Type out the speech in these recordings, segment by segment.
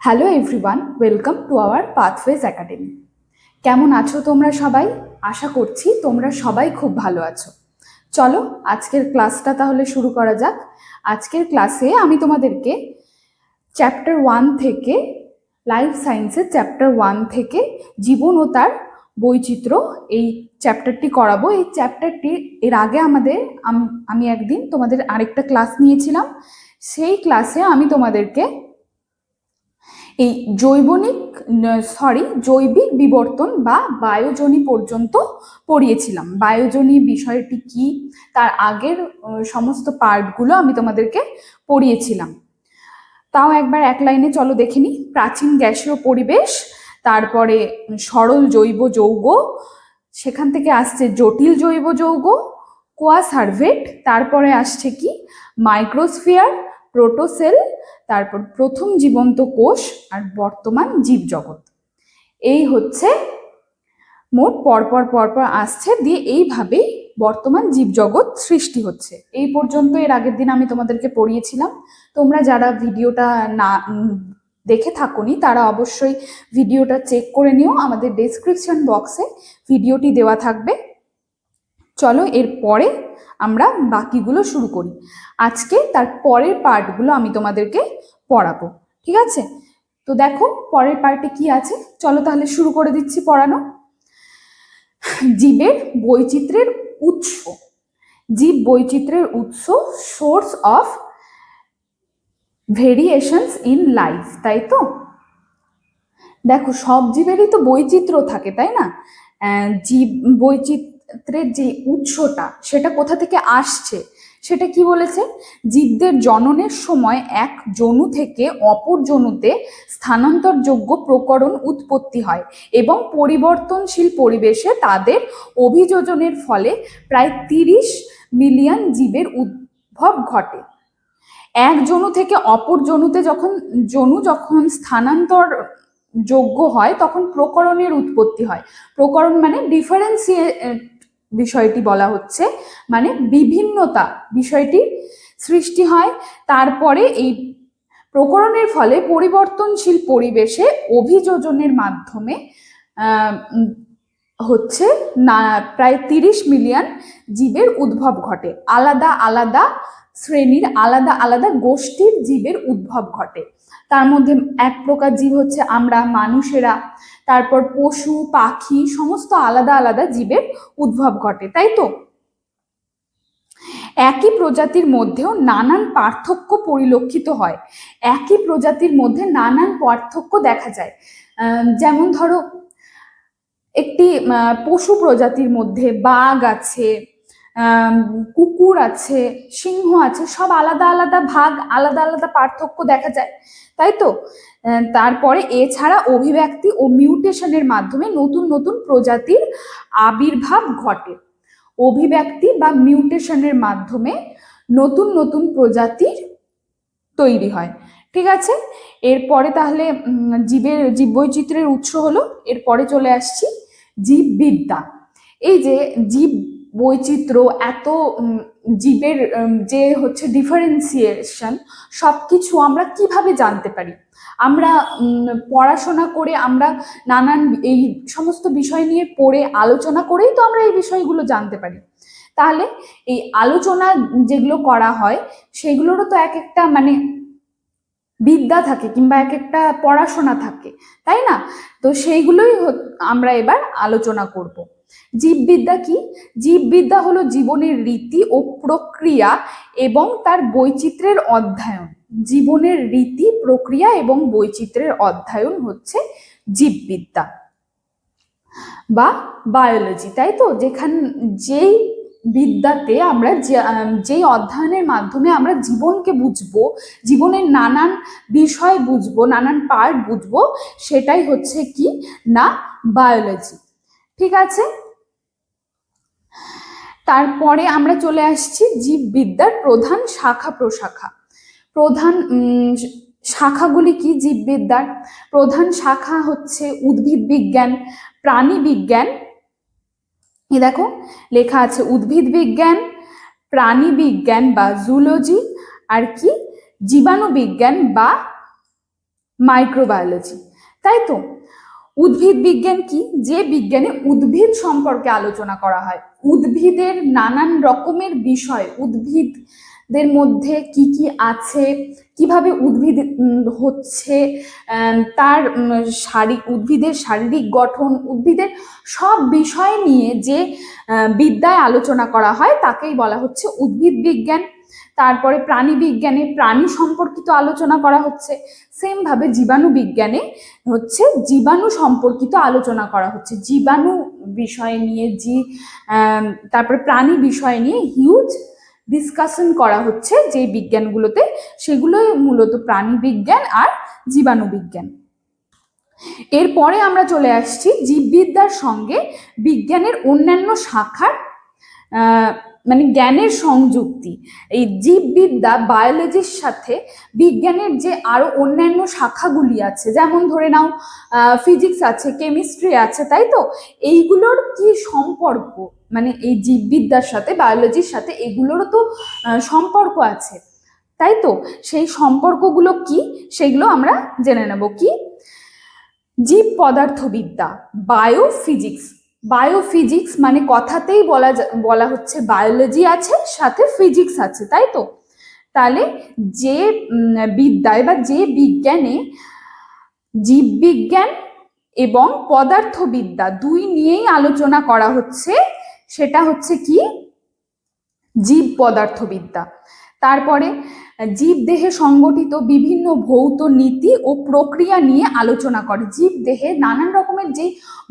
Hello everyone, welcome to our pathways academy. কেমন আছো তোমরা সবাই? আশা করছি তোমরা সবাই খুব ভালো আছো। চলো আজকের ক্লাসটা তাহলে শুরু করা যাক। আজকের ক্লাসে আমি তোমাদেরকে চ্যাপ্টার 1 থেকে লাইফ সায়েন্সের চ্যাপ্টার 1 থেকে জীবন ও তার বৈচিত্র্য এই চ্যাপ্টারটি করাবো। এই চ্যাপ্টারটি এর আগে আমি একদিন তোমাদের আরেকটা ক্লাস নিয়েছিলাম। সেই ক্লাসে আমি তোমাদেরকে এই জৈবিক বিবর্তন বা বায়োজনি পর্যন্ত পড়িয়েছিলাম। বায়োজনি বিষয়টি কি তার আগের সমস্ত পার্টগুলো আমি তোমাদেরকে পড়িয়েছিলাম। তাও একবার এক লাইনে চলো দেখে নিই। প্রাচীন গ্যাসীয় পরিবেশ, তারপরে সরল জৈব যৌগ, সেখান থেকে আসছে জটিল জৈব যৌগ, কোয়াসার্ভেট, তারপরে আসছে কি মাইক্রোস্ফিয়ার, প্রোটোসেল, তারপর প্রথম জীবন্ত কোষ আর বর্তমান জীবজগৎ। এই হচ্ছে মোট পরপর আসছে, দিয়ে এইভাবেই বর্তমান জীবজগৎ সৃষ্টি হচ্ছে। এই পর্যন্ত এর আগের দিন আমি তোমাদেরকে পড়িয়েছিলাম। তোমরা যারা ভিডিওটা না দেখে থাকোনি তারা অবশ্যই ভিডিওটা চেক করে নিও, আমাদের ডেসক্রিপশন বক্সে ভিডিওটি দেওয়া থাকবে। চলো এরপরে আমরা বাকিগুলো শুরু করি। আজকে তার পরের পার্টগুলো আমি তোমাদেরকে পড়াবো, ঠিক আছে? তো দেখো পরের পার্টে কি আছে, চলো তাহলে শুরু করে দিচ্ছি পড়ানো। জীবের বৈচিত্র্যের উৎস। জীব বৈচিত্র্যের উৎস, source of variations in life, তাই তো? দেখো সব জীবেরই তো বৈচিত্র্য থাকে, তাই না? জীব বৈচিত্র্যের যে উৎসটা সেটা কোথা থেকে আসছে সেটা কি বলেছে? জীবদের জননের সময় এক জনু থেকে অপর জনুতে স্থানান্তরযোগ্য প্রকরণ উৎপত্তি হয় এবং পরিবর্তনশীল পরিবেশে তাদের অভিযোজনের ফলে প্রায় 30 মিলিয়ন জীবের উদ্ভব ঘটে। এক জনু থেকে অপর জনুতে যখন স্থানান্তর যোগ্য হয় তখন প্রকরণের উৎপত্তি হয়। প্রকরণ মানে ডিফারেন্সিয়েট বিষয়টি বলা হচ্ছে, মানে বিভিন্নতা বিষয়টি সৃষ্টি হয়। তারপরে এই প্রকরণের ফলে পরিবর্তনশীল পরিবেশে অভিযোজনের মাধ্যমে হচ্ছে না প্রায় 30 মিলিয়ন জীবের উদ্ভব ঘটে। আলাদা আলাদা শ্রেণীর আলাদা আলাদা গোষ্ঠীর জীবের উদ্ভব ঘটে। তার মধ্যে এক প্রকার জীব হচ্ছে আমরা মানুষেরা, তারপর পশু পাখি সমস্ত আলাদা আলাদা জীবের উদ্ভব ঘটে, তাই তো? একই প্রজাতির মধ্যেও নানান পার্থক্য পরিলক্ষিত হয়। একই প্রজাতির মধ্যে নানান পার্থক্য দেখা যায়। যেমন ধরো একটি পশু প্রজাতির মধ্যে বাঘ আছে, কুকুর আছে, সিংহ আছে, সব আলাদা আলাদা ভাগ, আলাদা আলাদা পার্থক্য দেখা যায়, তাই তো? তারপরে এছাড়া অভিব্যক্তি ও মিউটেশনের মাধ্যমে নতুন নতুন প্রজাতির আবির্ভাব ঘটে। অভিব্যক্তি বা মিউটেশনের মাধ্যমে নতুন নতুন প্রজাতির তৈরি হয়, ঠিক আছে? এরপরে তাহলে জীববৈচিত্র্যের উৎস হলো, এরপরে চলে আসছি জীববিদ্যা। এই যে জীব বৈচিত্র্য, এত জীবের যে হচ্ছে ডিফারেন্সিয়েশন, সবকিছু আমরা কিভাবে জানতে পারি? আমরা পড়াশোনা করে, আমরা নানান এই সমস্ত বিষয় নিয়ে পড়ে আলোচনা করেই তো আমরা এই বিষয়গুলো জানতে পারি। তাহলে এই আলোচনা যেগুলো করা হয় সেগুলোরও তো এক একটা মানে বিদ্যা থাকে কিংবা এক একটা পড়াশোনা থাকে, তাই না? তো সেইগুলোই আমরা এবার আলোচনা করব। জীববিদ্যা কি? জীববিদ্যা হলো জীবনের রীতি ও প্রক্রিয়া এবং তার বৈচিত্র্যের অধ্যয়ন। জীবনের রীতি, প্রক্রিয়া এবং বৈচিত্র্যের অধ্যয়ন হচ্ছে জীববিদ্যা বা বায়োলজি, তাই তো? যেই বিদ্যাতে আমরা যেই অধ্যয়নের মাধ্যমে আমরা জীবনকে বুঝবো, জীবনের নানান বিষয় বুঝবো, নানান পার্ট বুঝবো, সেটাই হচ্ছে কি না বায়োলজি, ঠিক আছে? তারপরে আমরা চলে আসছি জীববিদ্যার প্রধান শাখা প্রশাখা। প্রধান শাখাগুলি কি জীববিদ্যার? প্রধান শাখা হচ্ছে উদ্ভিদ বিজ্ঞান, প্রাণী বিজ্ঞান, দেখো লেখা আছে উদ্ভিদ বিজ্ঞান, প্রাণী বিজ্ঞান বা জুলজি, আর কি জীবাণু বিজ্ঞান বা মাইক্রোবায়োলজি, তাই তো। উদ্ভিদ বিজ্ঞান কি? যে বিজ্ঞানে উদ্ভিদ সম্পর্কে আলোচনা করা হয়, উদ্ভিদের নানান রকমের বিষয়, উদ্ভিদদের মধ্যে কি কি আছে, কিভাবে উদ্ভিদ হচ্ছে, তার উদ্ভিদের শারীরিক গঠন, উদ্ভিদের সব বিষয় নিয়ে যে বিদ্যায় আলোচনা করা হয় তাকেই বলা হচ্ছে উদ্ভিদ বিজ্ঞান। তারপরে প্রাণী বিজ্ঞানে প্রাণী সম্পর্কিত আলোচনা করা হচ্ছে, সেম ভাবে জীবাণু বিজ্ঞানে হচ্ছে জীবাণু সম্পর্কিত আলোচনা করা হচ্ছে, জীবাণু বিষয় নিয়ে তারপরে প্রাণী বিষয় নিয়ে হিউজ ডিসকাশন করা হচ্ছে যে বিজ্ঞানগুলোতে, সেগুলোই মূলত প্রাণী বিজ্ঞান আর জীবাণু বিজ্ঞান। এরপরে আমরা চলে আসছি জীববিদ্যার সঙ্গে বিজ্ঞানের অন্যান্য শাখার মানে জ্ঞানের সংযুক্তি। এই জীববিদ্যা বায়োলজির সাথে বিজ্ঞানের যে আরো অন্যান্য শাখাগুলি আছে, যেমন ধরে নাও ফিজিক্স আছে, কেমিস্ট্রি আছে, তাই তো, এইগুলোর কি সম্পর্ক, মানে এই জীববিদ্যার সাথে বায়োলজির সাথে এগুলোরও তো সম্পর্ক আছে, তাই তো। সেই সম্পর্কগুলো কি সেগুলো আমরা জেনে নেব। কি? জীব পদার্থবিদ্যা, বায়োফিজিক্স। বায়োফিজিক্স মানে কথাতেই বলা হচ্ছে বায়োলজি আছে সাথে ফিজিক্স আছে, তাই তো। তাহলে যে বিদ্যায় বা যে বিজ্ঞানে জীববিজ্ঞান এবং পদার্থবিদ্যা দুই নিয়েই আলোচনা করা হচ্ছে সেটা হচ্ছে কি? জীব পদার্থবিদ্যা। তারপরে জীবদেহে সংগঠিত বিভিন্ন ভৌত নীতি ও প্রক্রিয়া নিয়ে আলোচনা করে। জীবদেহে নানান রকমের যে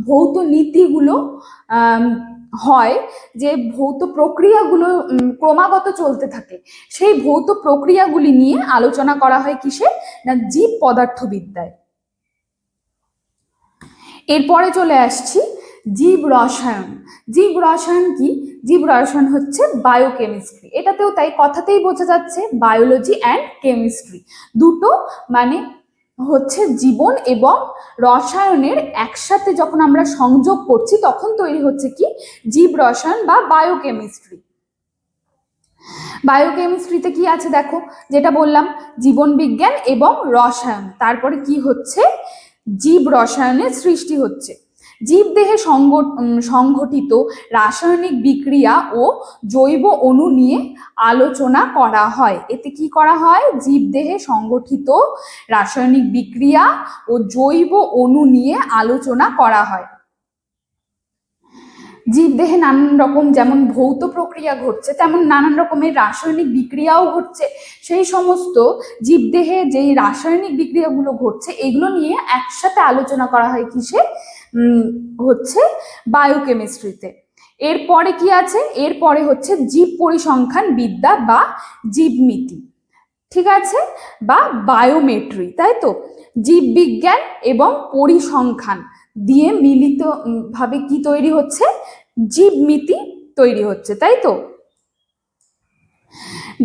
ভৌত নীতিগুলো হয়, যে ভৌত প্রক্রিয়াগুলো ক্রমাগত চলতে থাকে, সেই ভৌত প্রক্রিয়াগুলি নিয়ে আলোচনা করা হয় কিসে? না, জীব পদার্থবিদ্যায়। এরপরে চলে আসছি জীব রসায়ন। জীব রসায়ন কি? জীব রসায়ন হচ্ছে বায়োকেমিস্ট্রি। এটাতেও তাই, কথাতেই বোঝা যাচ্ছে বায়োলজি অ্যান্ড কেমিস্ট্রি দুটো মানে হচ্ছে জীবন এবং রসায়নের একসাথে যখন আমরা সংযোগ করছি তখন তৈরি হচ্ছে কি? জীব রসায়ন বা বায়োকেমিস্ট্রি। বায়োকেমিস্ট্রিতে কি আছে দেখো, যেটা বললাম জীবন বিজ্ঞান এবং রসায়ন, তারপরে কি হচ্ছে? জীব রসায়নের সৃষ্টি হচ্ছে। জীবদেহে সংঘটিত রাসায়নিক বিক্রিয়া ও জৈব অণু নিয়ে আলোচনা করা হয়। এতে কি করা হয়? জীবদেহে সংগঠিত রাসায়নিক বিক্রিয়া ও জৈব অণু নিয়ে আলোচনা করা হয়। জীবদেহে নানান রকম যেমন ভৌত প্রক্রিয়া ঘটছে, তেমন নানান রকমের রাসায়নিক বিক্রিয়াও ঘটছে। সেই সমস্ত জীবদেহে যেই রাসায়নিক বিক্রিয়াগুলো ঘটছে এগুলো নিয়ে একসাথে আলোচনা করা হয় কিসে? হচ্ছে বায়োকেমিস্ট্রিতে। এরপরে কি আছে? এরপরে হচ্ছে জীব পরিসংখ্যান বিদ্যা বা জীবমিতি, ঠিক আছে, বা বায়োমেট্রি, তাই তো। জীববিজ্ঞান এবং পরিসংখ্যান দিয়ে মিলিত ভাবে কি তৈরি হচ্ছে? জীবমিতি তৈরি হচ্ছে, তাই তো।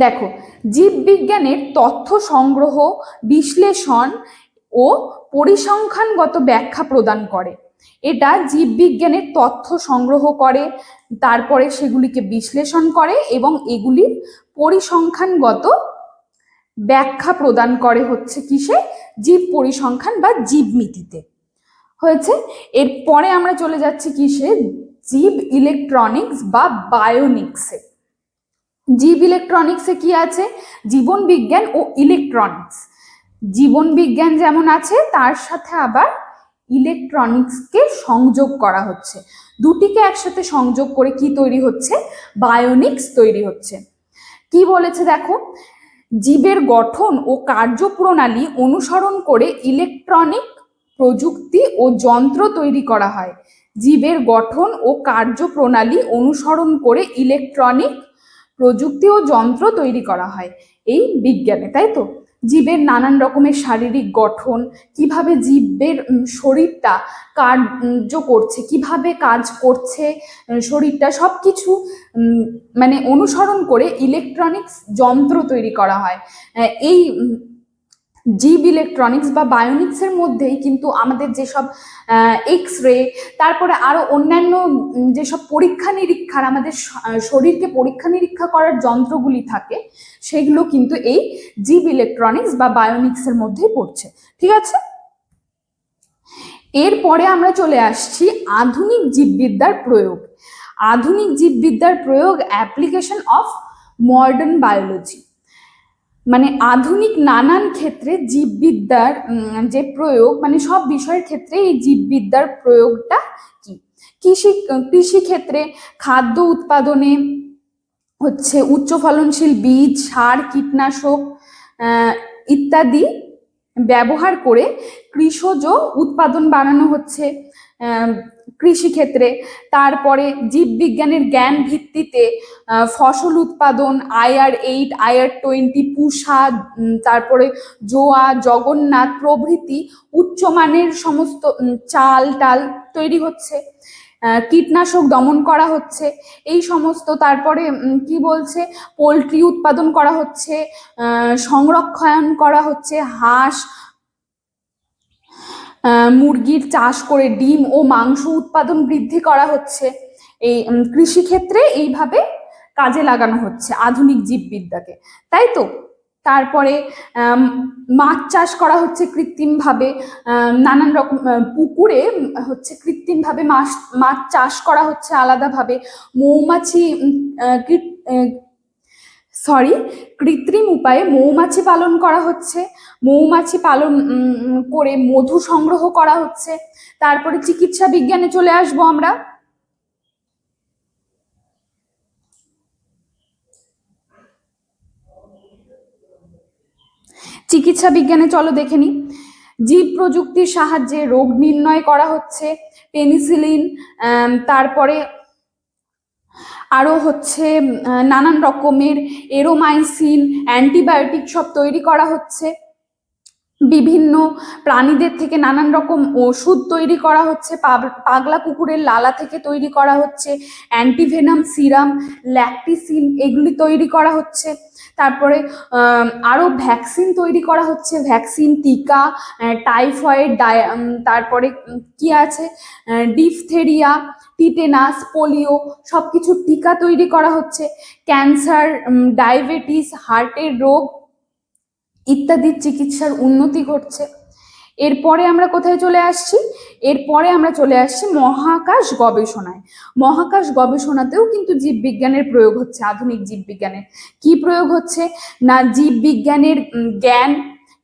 দেখো, জীববিজ্ঞানের তথ্য সংগ্রহ, বিশ্লেষণ ও পরিসংখ্যানগত ব্যাখ্যা প্রদান করে। এটা জীববিজ্ঞানের তথ্য সংগ্রহ করে, তারপরে সেগুলিকে বিশ্লেষণ করে এবং এগুলির পরিসংখ্যানগত ব্যাখ্যা প্রদান করে হচ্ছে কিসে? জীব পরিসংখ্যান বা জীবমিতিতে। হয়েছে। এরপরে আমরা চলে যাচ্ছি কিসে? জীব ইলেকট্রনিক্স বা বায়োনিক্সে। জীব ইলেকট্রনিক্সে কি আছে? জীবন বিজ্ঞান ও ইলেকট্রনিক্স। জীবন বিজ্ঞান যেমন আছে তার সাথে আবার ইলেকট্রনিক্সকে সংযোগ করা হচ্ছে, দুটিকে একসাথে সংযোগ করে কি তৈরি হচ্ছে? বায়োনিক্স তৈরি হচ্ছে। কি বলেছে দেখো, জীবের গঠন ও কার্যপ্রণালী অনুসরণ করে ইলেকট্রনিক প্রযুক্তি ও যন্ত্র তৈরি করা হয়। জীবের গঠন ও কার্যপ্রণালী অনুসরণ করে ইলেকট্রনিক প্রযুক্তি ও যন্ত্র তৈরি করা হয় এই বিজ্ঞানে, তাই তো। জীবের নানান রকমের শারীরিক গঠন, কিভাবে জীবের শরীরটা কার্য করছে, কিভাবে কাজ করছে শরীরটা, সবকিছু মানে অনুসরণ করে ইলেকট্রনিক্স যন্ত্র তৈরি করা হয়। এই জীব ইলেকট্রনিক্স বা বায়োনিক্সের মধ্যেই কিন্তু আমাদের যেসব এক্স রে, তারপরে আরো অন্যান্য যেসব পরীক্ষা নিরীক্ষার, আমাদের শরীরকে পরীক্ষা নিরীক্ষা করার যন্ত্রগুলি থাকে, সেগুলো কিন্তু এই জীব ইলেকট্রনিক্স বা বায়োনিক্সের মধ্যেই পড়ছে। ঠিক আছে, এরপরে আমরা চলে আসছি আধুনিক জীববিদ্যার প্রয়োগ। আধুনিক জীববিদ্যার প্রয়োগ, অ্যাপ্লিকেশন অফ মডার্ন বায়োলজি। মানে আধুনিক নানান ক্ষেত্রে জীববিদ্যার যে প্রয়োগ, মানে সব বিষয়ের ক্ষেত্রে এই জীববিদ্যার প্রয়োগটা কি। কৃষি ক্ষেত্রে খাদ্য উৎপাদনে হচ্ছে উচ্চ ফলনশীল বীজ, সার, কীটনাশক ইত্যাদি ব্যবহার করে কৃষজ উৎপাদন বাড়ানো হচ্ছে কৃষিক্ষেত্রে। তারপরে জীববিজ্ঞানের জ্ঞান ভিত্তিতে ফসল উৎপাদন, IR8, IR20, পুষা, তারপরে জোয়া, জগন্নাথ প্রভৃতি উচ্চমানের সমস্ত চাল টাল তৈরি হচ্ছে, কীটনাশক দমন করা হচ্ছে, এই সমস্ত। তারপরে কি বলছে, পোলট্রি উৎপাদন করা হচ্ছে, সংরক্ষণ করা হচ্ছে, হাঁস মুরগির চাষ করে ডিম ও মাংস উৎপাদন বৃদ্ধি করা হচ্ছে। এই কৃষিক্ষেত্রে এইভাবে কাজে লাগানো হচ্ছে আধুনিক জীববিদ্যাকে, তাই তো। তারপরে মাছ চাষ করা হচ্ছে কৃত্রিমভাবে, নানান রকম পুকুরে হচ্ছে কৃত্রিমভাবে মাছ চাষ করা হচ্ছে আলাদাভাবে। মৌমাছি কৃত্রিম উপায়ে মৌমাছি পালন করা হচ্ছে, মৌমাছি পালন করে মধু সংগ্রহ করা হচ্ছে। তারপরে চিকিৎসা বিজ্ঞানে চলে আসবো আমরা। চিকিৎসা বিজ্ঞানে চলো দেখে নি। জীব প্রযুক্তির সাহায্যে রোগ নির্ণয় করা হচ্ছে, পেনিসিলিন, তারপরে আরো হচ্ছে নানান রকমের এরোমাইসিন, অ্যান্টিবায়োটিক সব তৈরি করা হচ্ছে। বিভিন্ন প্রাণীদের থেকে নানান রকম ওষুধ তৈরি করা হচ্ছে, পাগলা কুকুরের লালা থেকে তৈরি করা হচ্ছে অ্যান্টিভেনাম সিরাম, ল্যাকটিসিন, এগুলি তৈরি করা হচ্ছে। তারপরে আরো ভ্যাকসিন তৈরি করা হচ্ছে, ভ্যাকসিন, টিকা, টাইফয়েড, তারপরে কি আছে, ডিফথেরিয়া, টিটেনাস, পোলিও, সবকিছু টিকা তৈরি করা হচ্ছে। ক্যান্সার, ডায়াবেটিস, হার্টের রোগ ইত্যাদির চিকিৎসার উন্নতি ঘটছে। এরপরে আমরা কোথায় চলে আসছি, এরপরে আমরা চলে আসছি মহাকাশ গবেষণায়। মহাকাশ গবেষণাতেও কিন্তু জীববিজ্ঞানের প্রয়োগ হচ্ছে, আধুনিক জীববিজ্ঞানের। কি প্রয়োগ হচ্ছে না, জীববিজ্ঞানের জ্ঞান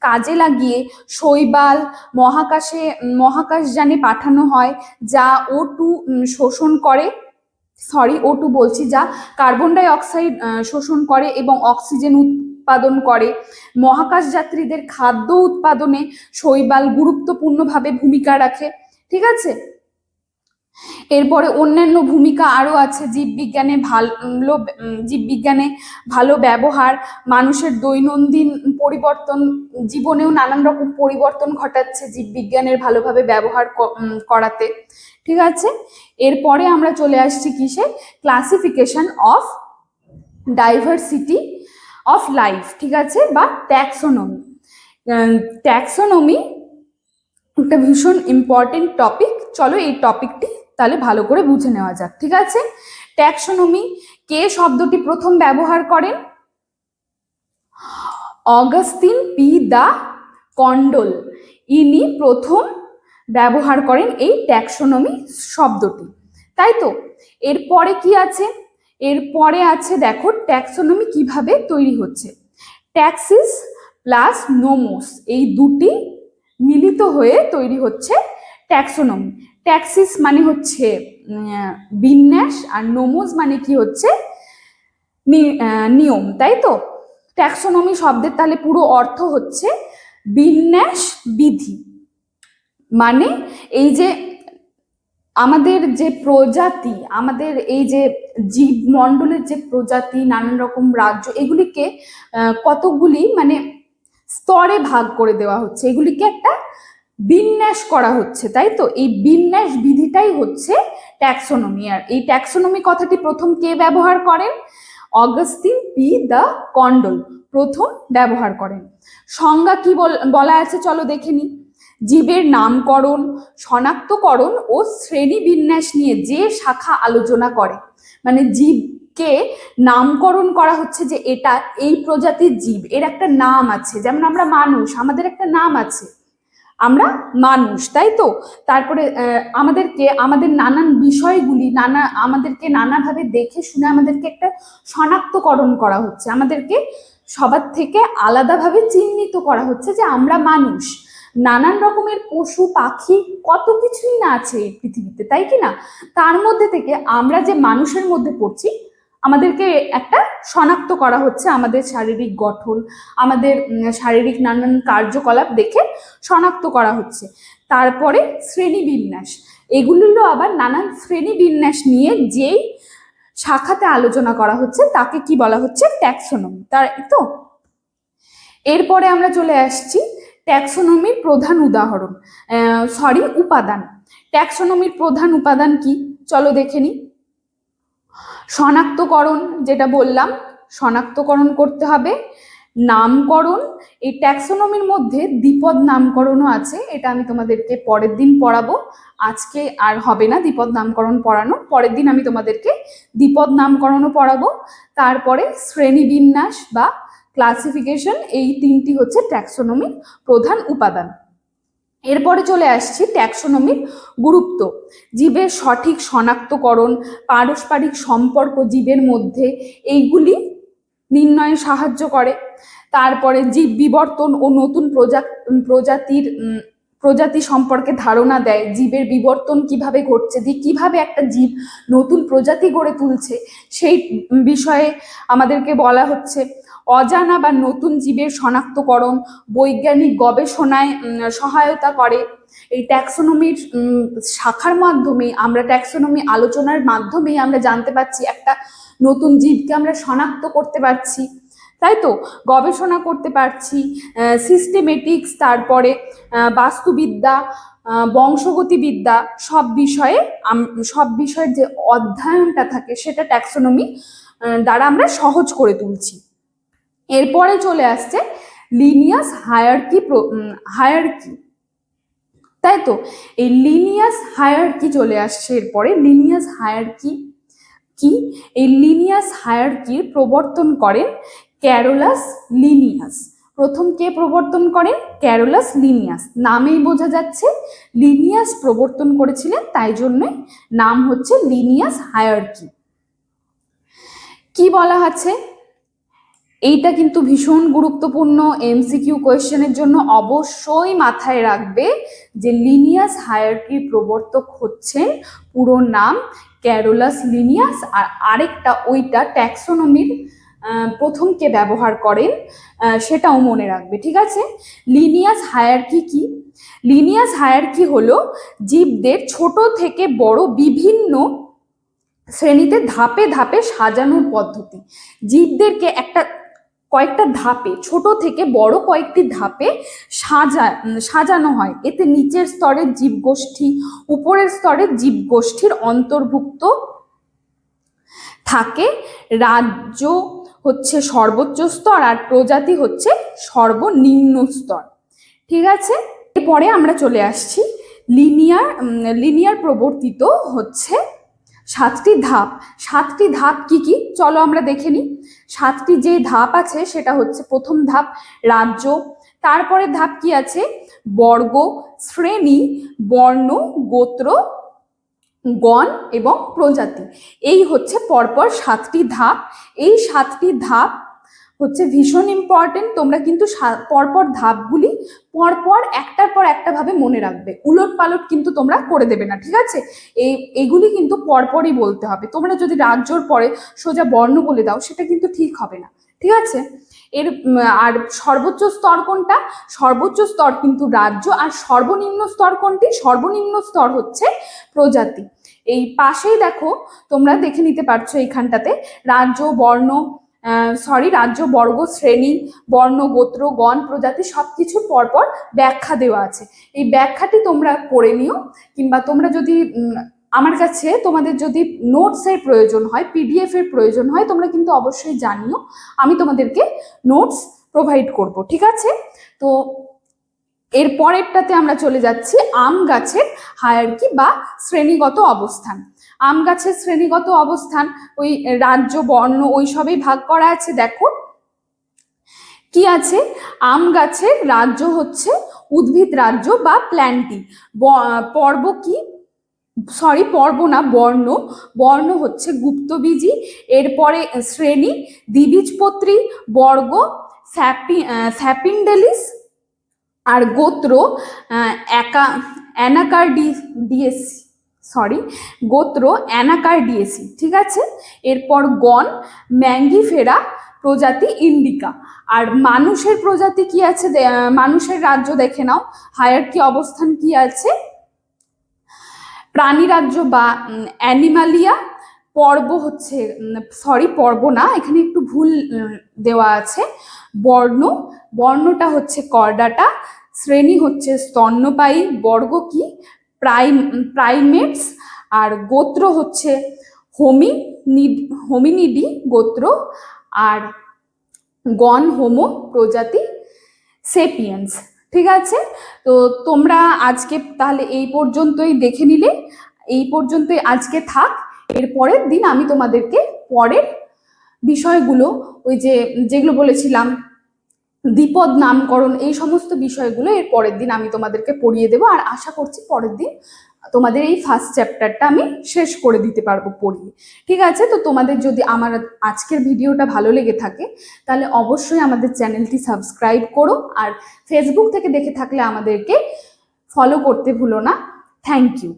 কাজে লাগিয়ে শৈবাল মহাকাশযানে পাঠানো হয়, যা O2 শোষণ করে, O2 বলছি, যা কার্বন ডাই অক্সাইড শোষণ করে এবং অক্সিজেন উৎপাদন করে। মহাকাশ যাত্রীদের খাদ্য উৎপাদনে শৈবাল গুরুত্বপূর্ণভাবে ভূমিকা রাখে। ঠিক আছে, এরপরে অন্যান্য ভূমিকা আরো আছে জীববিজ্ঞানে ভালো ব্যবহার, মানুষের দৈনন্দিন পরিবর্তন, জীবনেও নানান রকম পরিবর্তন ঘটাচ্ছে জীববিজ্ঞানের ভালোভাবে ব্যবহার করাতে। ঠিক আছে, এরপরে আমরা চলে আসছি কিসে, classification of diversity of life. ঠিক আছে, বা ট্যাক্সোনমি। ট্যাক্সোনমি একটা ভীষণ ইম্পর্টেন্ট টপিক, চলো এই টপিকটি তাহলে ভালো করে বুঝে নেওয়া যাক। ঠিক আছে, ট্যাক্সোনমি, কে শব্দটি প্রথম ব্যবহার করেন? অগাস্টিন পি দা কন্ডল, ইনি প্রথম ব্যবহার করেন এই ট্যাক্সোনমি শব্দটি, তাই তো। এরপরে কি আছে, এরপরে আছে দেখো ট্যাক্সোনমি কিভাবে তৈরি হচ্ছে। ট্যাক্সিস প্লাস নোমোস, এই দুটি মিলিত হয়ে তৈরি হচ্ছে ট্যাক্সোনমি। ট্যাক্সিস মানে হচ্ছে বিন্যাস, আর নোমোস মানে কি হচ্ছে নিয়ম, তাই তো। ট্যাক্সোনমি শব্দের তাহলে পুরো অর্থ হচ্ছে বিন্যাস বিধি। মানে এই যে আমাদের যে প্রজাতি, আমাদের এই যে জীবমণ্ডলের যে প্রজাতি, নানান রকম রাজ্য, এগুলিকে কতগুলি মানে স্তরে ভাগ করে দেওয়া হচ্ছে, এগুলিকে একটা বিন্যাস করা হচ্ছে, তাই তো। এই বিন্যাস বিধিটাই হচ্ছে ট্যাক্সোনমি। আর এই ট্যাক্সোনমি কথাটি প্রথম কে ব্যবহার করেন? অগাস্টিন পি দ্য কন্ডল প্রথম ব্যবহার করেন। সংজ্ঞা কি বলা আছে চলো দেখে নি। জীবের নামকরণ, শনাক্তকরণ ও শ্রেণীবিন্যাস নিয়ে যে শাখা আলোচনা করে, মানে জীবকে নামকরণ করা হচ্ছে যে এটা এই প্রজাতির জীব, এর একটা নাম আছে। যেমন আমরা মানুষ, আমাদের একটা নাম আছে, আমরা মানুষ, তাই তো। তারপরে আমাদের নানান বিষয়গুলি আমাদেরকে নানাভাবে দেখে শুনে আমাদেরকে একটা শনাক্তকরণ করা হচ্ছে, আমাদেরকে সবার থেকে আলাদাভাবে চিহ্নিত করা হচ্ছে যে আমরা মানুষ। নানান রকমের পশু পাখি কত কিছুই না আছে এই পৃথিবীতে, তাই কি না? তার মধ্যে থেকে আমরা যে মানুষের মধ্যে পড়ছি, আমাদেরকে একটা শনাক্ত করা হচ্ছে, আমাদের শারীরিক গঠন, আমাদের শারীরিক নানান কার্যকলাপ দেখে শনাক্ত করা হচ্ছে। তারপরে শ্রেণীবিন্যাস, এগুলিরও আবার নানান শ্রেণীবিন্যাস নিয়ে যেই শাখাতে আলোচনা করা হচ্ছে তাকে কি বলা হচ্ছে? ট্যাক্সোনমি, তাই তো। এরপরে আমরা চলে আসছি ট্যাক্সোনমির প্রধান উপাদান। ট্যাক্সোনমির প্রধান উপাদান কি চলো দেখে নি। শনাক্তকরণ, যেটা বললাম, শনাক্তকরণ করতে হবে। নামকরণ, এই ট্যাক্সোনমির মধ্যে দ্বিপদ নামকরণও আছে, এটা আমি তোমাদেরকে পরের দিন পড়াবো, আজকে আর হবে না দ্বিপদ নামকরণ পড়ানো, পরের দিন আমি তোমাদেরকে দ্বিপদ নামকরণও পড়াবো। তারপরে শ্রেণীবিন্যাস বা ক্লাসিফিকেশন, এই তিনটি হচ্ছে ট্যাক্সোনমির প্রধান উপাদান। এরপরে চলে আসছি ট্যাক্সোনমির গুরুত্ব। জীবের সঠিক শনাক্তকরণ, পারস্পরিক সম্পর্ক জীবের মধ্যে, এইগুলি নির্ণয়ে সাহায্য করে। তারপরে জীব বিবর্তন ও নতুন প্রজাতি সম্পর্কে ধারণা দেয়, জীবের বিবর্তন কিভাবে ঘটছে, কিভাবে একটা জীব নতুন প্রজাতি গড়ে তুলছে, সেই বিষয়ে আমাদেরকে বলা হচ্ছে। অজানা বা নতুন জীবের শনাক্তকরণ বৈজ্ঞানিক গবেষণায় সহায়তা করে। এই ট্যাক্সোনমির শাখার মাধ্যমে, আমরা ট্যাক্সোনমি আলোচনার মাধ্যমেই আমরা জানতে পারছি একটা নতুন জীবকে আমরা শনাক্ত করতে পারছি, তাই তো, গবেষণা করতে পারছি। সিস্টেমেটিক্স, তারপরে বাস্তুবিদ্যা, বংশগতিবিদ্যা, সব বিষয়ের যে অধ্যয়নটা থাকে সেটা ট্যাক্সোনমি দ্বারা আমরা সহজ করে তুলছি। এরপরে চলে আসছে লিনিয়াস হায়ারার্কি, তাই তো। এই লিনিয়াস হায়ারার্কি চলে আসছে এরপরে। লিনিয়াস হায়ারার্কি কি? এই লিনিয়াস হায়ারার্কির প্রবর্তন করেন ক্যারোলাস লিনিয়াস। প্রথম কে প্রবর্তন করেন? Carolus Linnaeus. নামেই বোঝা যাচ্ছে লিনিয়াস প্রবর্তন করেছিলেন, তাই জন্য নাম হচ্ছে লিনিয়াস হায়ারার্কি। কি বলা আছে? এইটা কিন্তু ভীষণ গুরুত্বপূর্ণ, এমসিকিউ কোয়েশ্চেনের জন্য অবশ্যই মাথায় রাখবে যে লিনিয়াস হায়ারার্কির প্রবর্তক হচ্ছেন পুরো নাম ক্যারোলাস লিনিয়াস, আর আরেকটা ওইটা ট্যাক্সোনমির প্রথম কে ব্যবহার করেন সেটাও মনে রাখবে, ঠিক আছে। লিনিয়াস হায়ারার্কি কি? লিনিয়াস হায়ারার্কি হলো জীবদের ছোট থেকে বড় বিভিন্ন শ্রেণীতে ধাপে ধাপে সাজানোর পদ্ধতি। জীবদেরকে কয়েকটা ধাপে, ছোট থেকে বড় কয়েকটি ধাপে সাজানো হয়। এতে নিচের স্তরের জীবগোষ্ঠী, উপরের স্তরের জীবগোষ্ঠীর অন্তর্ভুক্ত থাকে। রাজ্য হচ্ছে সর্বোচ্চ স্তর আর প্রজাতি হচ্ছে সর্বনিম্ন স্তর, ঠিক আছে। এরপরে আমরা চলে আসছি লিনিয়ার প্রবর্তিত হচ্ছে 7টি ধাপ। 7টি ধাপ কি কি চলো আমরা দেখে নিই। 7টি যে ধাপ আছে সেটা হচ্ছে, প্রথম ধাপ রাজ্য, তারপরে ধাপ কি আছে? বর্গ, শ্রেণী, বর্ণ, গোত্র, গণ এবং প্রজাতি। এই হচ্ছে পরপর 7টি ধাপ। এই 7টি ধাপ হচ্ছে ভীষণ ইম্পর্টেন্ট। তোমরা কিন্তু পরপর ধাপগুলি পরপর একটার পর একটা ভাবে মনে রাখবে, উলট পালট কিন্তু তোমরা করে দেবে না, ঠিক আছে। এগুলি কিন্তু পরপরই বলতে হবে। তোমরা যদি রাজ্যর পরে সোজা বর্ণ বলে দাও সেটা কিন্তু ঠিক হবে না, ঠিক আছে। আর সর্বোচ্চ স্তর কোনটা? সর্বোচ্চ স্তর কিন্তু রাজ্য। আর সর্বনিম্ন স্তর কোনটি? সর্বনিম্ন স্তর হচ্ছে প্রজাতি। এই পাশেই দেখো, তোমরা দেখে নিতে পারছো এইখানটাতে রাজ্য, বর্গ, শ্রেণী, বর্ণ, গোত্র, গণ, প্রজাতি সবকিছুর পরপর ব্যাখ্যা দেওয়া আছে। এই ব্যাখ্যাটি তোমরা পড়ে নিও, কিংবা তোমরা যদি আমার কাছে তোমাদের যদি নোটসের প্রয়োজন হয়, পিডিএফ এর প্রয়োজন হয়, তোমরা কিন্তু অবশ্যই জানিও, আমি তোমাদেরকে নোটস প্রোভাইড করব, ঠিক আছে? তো এর পরেরটাতে আমরা চলে যাচ্ছি আম গাছের হায়ারকি বা শ্রেণীগত অবস্থান। আম গাছের শ্রেণীগত অবস্থান ওই রাজ্য, বর্ণ, ওই সবই ভাগ করা আছে। দেখো কি আছে, আম গাছের রাজ্য হচ্ছে উদ্ভিদ রাজ্য বা প্ল্যান্টি। পর্ব কি, সরি পর্ব না, বর্ণ। বর্ণ হচ্ছে গুপ্তবীজি। এরপরে শ্রেণী দ্বিবীজপত্রী, বর্গ স্যাপিন্ডেলিস, আর গোত্র অ্যানাকার্ডিয়েসি, সরি গোত্র অ্যানাকার্ডিয়েসি, ঠিক আছে? এরপর গণ ম্যাঙ্গিফেরা, প্রজাতি ইন্ডিকা। আর মানুষের প্রজাতি কি আছে, মানুষের রাজ্য দেখে নাও, হায়ারকি অবস্থান কি আছে, প্রাণী রাজ্য বা অ্যানিমালিয়া। পর্ব হচ্ছে, সরি পর্ব না, এখানে একটু ভুল দেওয়া আছে, বর্ণ, বর্ণটা হচ্ছে করডাটা। শ্রেণী হচ্ছে স্তন্যপায়ী, বর্গ কি প্রাইমেটস, আর গোত্র হচ্ছে হোমিনিডি গোত্র, আর গণ হোমো, প্রজাতি সেপিয়েন্স, ঠিক আছে? তো তোমরা আজকে তাহলে এই পর্যন্তই দেখে নিলে, এই পর্যন্তই আজকে থাক। এর পরের দিন আমি তোমাদেরকে পরের বিষয়গুলো, ওই যেগুলো বলেছিলাম দ্বিপদ নামকরণ, এই সমস্ত বিষয়গুলো এর পরের দিন আমি তোমাদেরকে পড়িয়ে দেবো। আর আশা করছি পরের দিন তোমাদের এই ফার্স্ট চ্যাপ্টারটা আমি শেষ করে দিতে পারবো পড়িয়ে, ঠিক আছে? তো তোমাদের যদি আমার আজকের ভিডিওটা ভালো লেগে থাকে তাহলে অবশ্যই আমাদের চ্যানেলটি সাবস্ক্রাইব করো, আর ফেসবুক থেকে দেখে থাকলে আমাদেরকে ফলো করতে ভুলো না। Thank you.